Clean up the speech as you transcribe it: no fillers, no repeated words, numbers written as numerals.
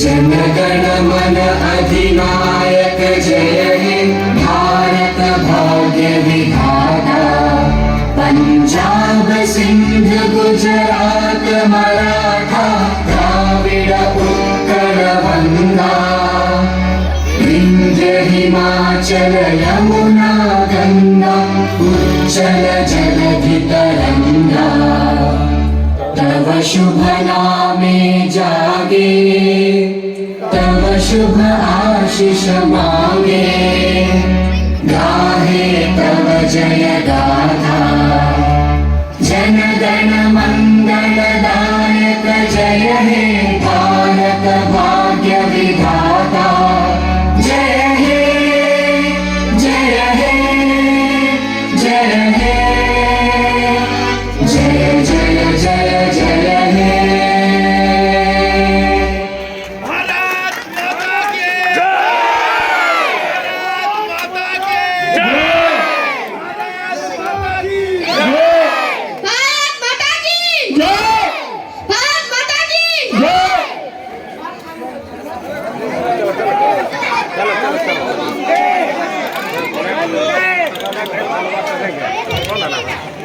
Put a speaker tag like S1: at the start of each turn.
S1: जनगण मन अधिनायक जय हे भारत भाग्य विधाता। पंजाब सिंध गुजरात मराठा द्राविड उत्कल वंगा। विंध्य हिमाचल यमुना गंगा उच्चल जलधि तरंगा। तव शुभ नामे जागे तव शुभ आशीष मांगे। गाहे तव जय गाथा जन गण मन